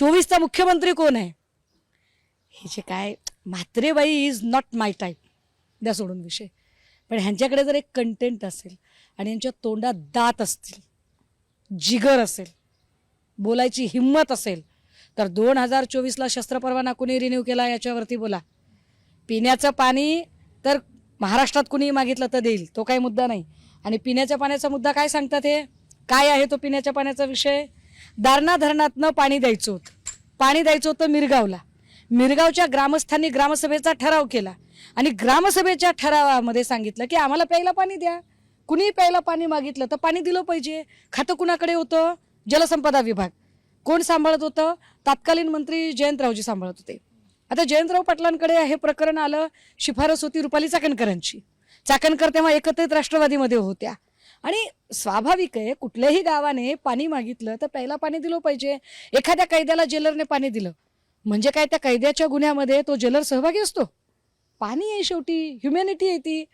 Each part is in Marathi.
24चा मुख्यमंत्री कोण आहे हे जे काय म्हात्रेबाई इज नॉट माय टाईप, द्या सोडून विषय. पण ह्यांच्याकडे जर एक कंटेंट असेल आणि यांच्या तोंडात दात असतील, जिगर असेल, बोलायची हिम्मत असेल, तर 2024ला शस्त्र परवाना कुणी रिन्यू केला याच्यावरती बोला. पिण्याचं पाणी तर महाराष्ट्रात कुणी मागितलं तर देईल, तो काही मुद्दा नाही. आणि पिण्याच्या पाण्याचा मुद्दा काय सांगतात, हे काय आहे तो पिण्याच्या पाण्याचा विषय? दारणा धरणातनं पाणी द्यायचं होतं, पाणी द्यायचं होतं मिरगावला. मिरगावच्या ग्रामस्थांनी ग्रामसभेचा ठराव केला आणि ग्रामसभेच्या ठरावामध्ये सांगितलं की आम्हाला प्यायला पाणी द्या. कुणी प्यायला पाणी मागितलं तर पाणी दिलं पाहिजे. खातं कुणाकडे होतं? जलसंपदा विभाग. कोण सांभाळत होतं? तत्कालीन मंत्री जयंतरावजी सांभाळत होते. आता जयंतराव पाटलांकडे हे प्रकरण आलं, शिफारस होती रुपाली चाकणकरांची. चाकणकर तेव्हा एकत्रित राष्ट्रवादीमध्ये होत्या. आणि स्वाभाविक आहे, कुठल्याही गावाने पाणी मागितलं तर प्यायला पाणी दिलं पाहिजे. एखाद्या कैद्याला जेलरने पाणी दिलं म्हणजे काय त्या कैद्याच्या गुन्ह्यामध्ये तो जेलर सहभागी असतो? पाणी आहे, शेवटी ह्युमॅनिटी आहे ती.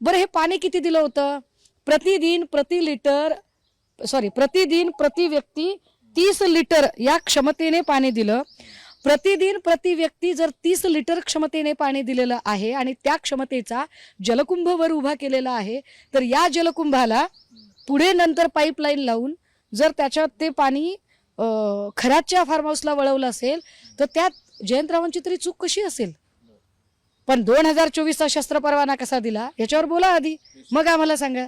बरं, हे पाणी किती दिलं होतं? प्रतिदिन प्रति व्यक्ती 30 लिटर या क्षमतेने पाणी दिलं. प्रतिदिन प्रति व्यक्ती जर 30 लिटर क्षमतेने पाणी दिलेलं आहे आणि त्या क्षमतेचा जलकुंभ वर उभा केलेला आहे, तर या जलकुंभाला पुढे नंतर पाईपलाईन लावून जर त्याच्यात ते पाणी खरातच्या फार्म हाऊसला वळवलं असेल तर त्यात जयंतरावांची तरी चूक कशी असेल? पण 2024चा शस्त्र परवाना कसा दिला याच्यावर बोला आधी, मग आम्हाला सांगा.